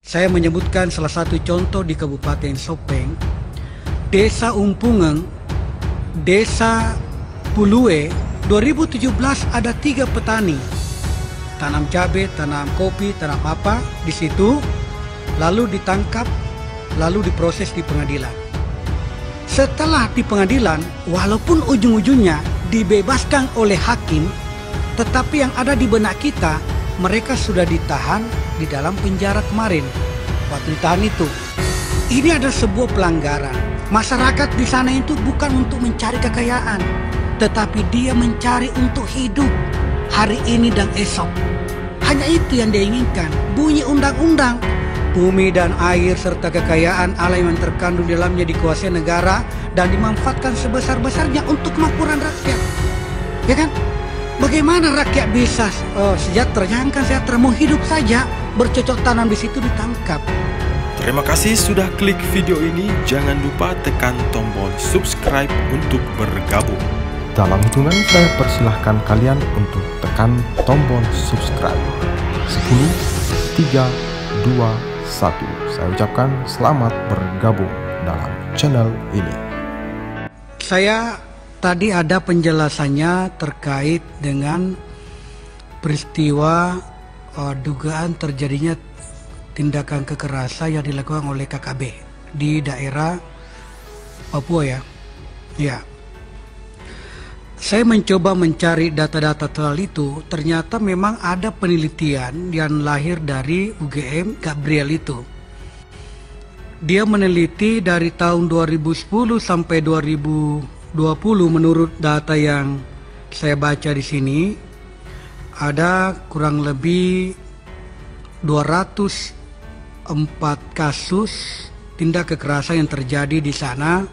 Saya menyebutkan salah satu contoh di Kabupaten Sopeng, Desa Umpungeng, Desa Pulue. 2017 ada 3 petani tanam cabai, tanam kopi, tanam apa di situ, lalu ditangkap, lalu diproses di pengadilan. Setelah di pengadilan, walaupun ujung-ujungnya dibebaskan oleh hakim, tetapi yang ada di benak kita, mereka sudah ditahan di dalam penjara kemarin. Waktu ditahan itu, ini ada sebuah pelanggaran. Masyarakat di sana itu bukan untuk mencari kekayaan, tetapi dia mencari untuk hidup hari ini dan esok. Hanya itu yang dia inginkan. Bunyi undang-undang, bumi dan air serta kekayaan alam yang terkandung di dalamnya dikuasai negara dan dimanfaatkan sebesar-besarnya untuk kemakmuran rakyat. Ya kan? Bagaimana rakyat bisa sejahtera? Jangankan sejahtera, mau hidup saja, bercocok tanam di situ ditangkap. Terima kasih sudah klik video ini. Jangan lupa tekan tombol subscribe untuk bergabung. Dalam hitungan saya persilahkan kalian untuk tekan tombol subscribe. 10, 3, 2, 1. Saya ucapkan selamat bergabung dalam channel ini. Saya tadi ada penjelasannya terkait dengan peristiwa dugaan terjadinya tindakan kekerasan yang dilakukan oleh KKB di daerah Papua ya. Ya. Saya mencoba mencari data-data soal itu, ternyata memang ada penelitian yang lahir dari UGM Gabriel itu. Dia meneliti dari tahun 2010 sampai 2020 menurut data yang saya baca di sini, ada kurang lebih 204 kasus tindak kekerasan yang terjadi di sana,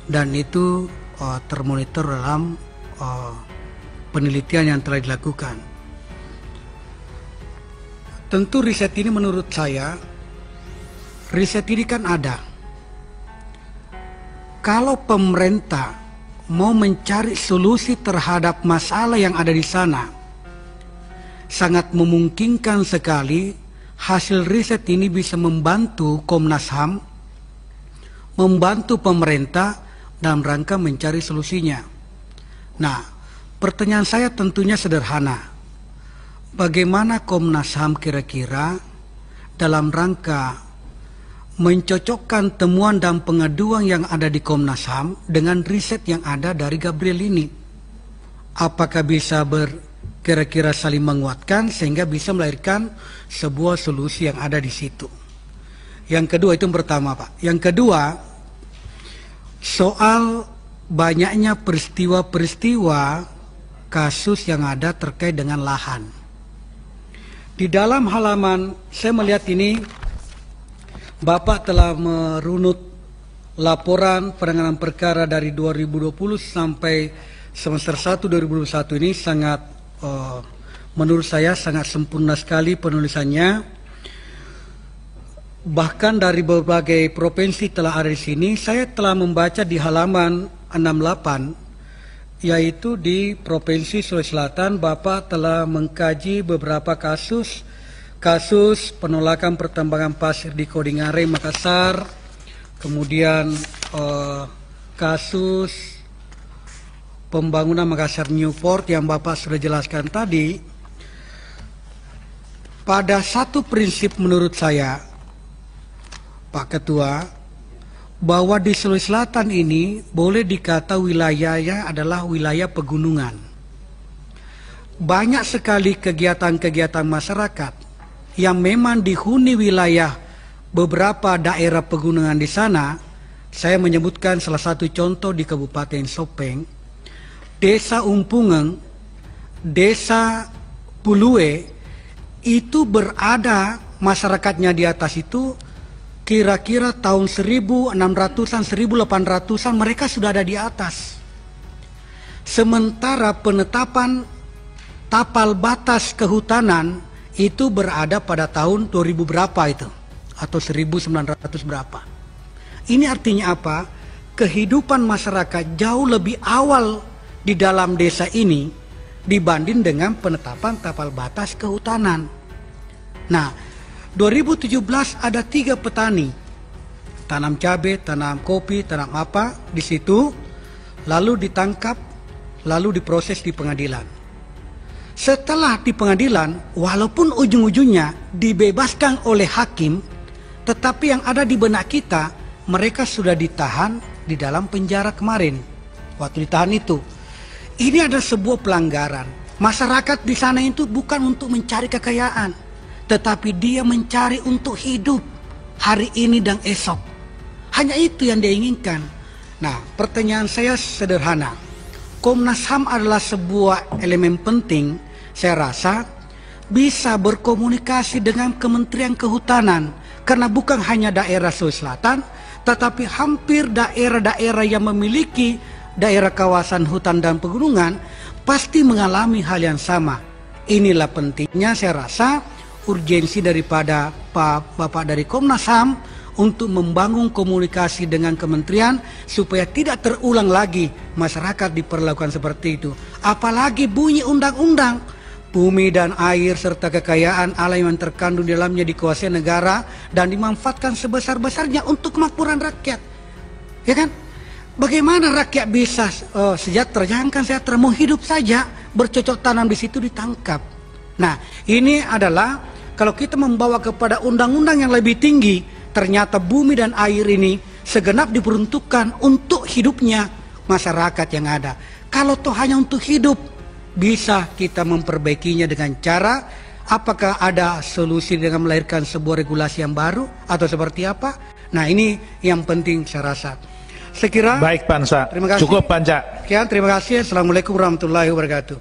dan itu termonitor dalam penelitian yang telah dilakukan. Tentu riset ini menurut saya, riset ini kan ada. Kalau pemerintah mau mencari solusi terhadap masalah yang ada di sana, sangat memungkinkan sekali hasil riset ini bisa membantu Komnas HAM, membantu pemerintah dalam rangka mencari solusinya. Nah, pertanyaan saya tentunya sederhana. Bagaimana Komnas HAM kira-kira dalam rangka mencocokkan temuan dan pengaduan yang ada di Komnas HAM dengan riset yang ada dari Gabriel ini? Apakah bisa kira-kira saling menguatkan sehingga bisa melahirkan sebuah solusi yang ada di situ? Yang kedua, itu yang pertama, Pak. Yang kedua, soal banyaknya peristiwa-peristiwa kasus yang ada terkait dengan lahan. Di dalam halaman, saya melihat ini, Bapak telah merunut laporan penanganan perkara dari 2020 sampai semester 1 2021 ini sangat, menurut saya sangat sempurna sekali penulisannya. Bahkan dari berbagai provinsi telah ada di sini. Saya telah membaca di halaman 68, yaitu di Provinsi Sulawesi Selatan, Bapak telah mengkaji beberapa kasus penolakan pertambangan pasir di Kodingare, Makassar, kemudian kasus pembangunan Makassar Newport yang Bapak sudah jelaskan tadi. Pada satu prinsip menurut saya, Pak Ketua, bahwa di Sulawesi Selatan ini boleh dikata wilayahnya adalah wilayah pegunungan. Banyak sekali kegiatan-kegiatan masyarakat yang memang dihuni wilayah beberapa daerah pegunungan di sana. Saya menyebutkan salah satu contoh di Kabupaten Sopeng, Desa Umpungeng, Desa Pulue, itu berada masyarakatnya di atas itu kira-kira tahun 1600-an, 1800-an mereka sudah ada di atas. Sementara penetapan tapal batas kehutanan itu berada pada tahun 2000 berapa itu, atau 1900 berapa. Ini artinya apa? Kehidupan masyarakat jauh lebih awal di dalam desa ini dibanding dengan penetapan tapal batas kehutanan. Nah, 2017 ada 3 petani tanam cabai, tanam kopi, tanam apa di situ, lalu ditangkap, lalu diproses di pengadilan. Setelah di pengadilan, walaupun ujung-ujungnya dibebaskan oleh hakim, tetapi yang ada di benak kita, mereka sudah ditahan di dalam penjara kemarin. Waktu ditahan itu, ini ada sebuah pelanggaran. Masyarakat di sana itu bukan untuk mencari kekayaan, tetapi dia mencari untuk hidup hari ini dan esok. Hanya itu yang dia inginkan. Nah, pertanyaan saya sederhana. Komnas HAM adalah sebuah elemen penting, saya rasa bisa berkomunikasi dengan Kementerian Kehutanan, karena bukan hanya daerah Sulawesi Selatan, tetapi hampir daerah-daerah yang memiliki daerah kawasan hutan dan pegunungan pasti mengalami hal yang sama. Inilah pentingnya, saya rasa, urgensi daripada Bapak dari Komnas HAM untuk membangun komunikasi dengan kementerian supaya tidak terulang lagi masyarakat diperlakukan seperti itu. Apalagi bunyi undang-undang, bumi dan air serta kekayaan alam yang terkandung di dalamnya dikuasai negara dan dimanfaatkan sebesar-besarnya untuk kemakmuran rakyat. Ya kan? Bagaimana rakyat bisa sejahtera? Jangankan sejahtera, mau hidup saja, bercocok tanam di situ ditangkap. Nah, ini adalah kalau kita membawa kepada undang-undang yang lebih tinggi, ternyata bumi dan air ini segenap diperuntukkan untuk hidupnya masyarakat yang ada. Kalau toh hanya untuk hidup, bisa kita memperbaikinya dengan cara, apakah ada solusi dengan melahirkan sebuah regulasi yang baru atau seperti apa? Nah, ini yang penting saya rasa. Sekira Baik, Pansa. Terima kasih. Cukup, Panca. Sekian, terima kasih. Assalamualaikum warahmatullahi wabarakatuh.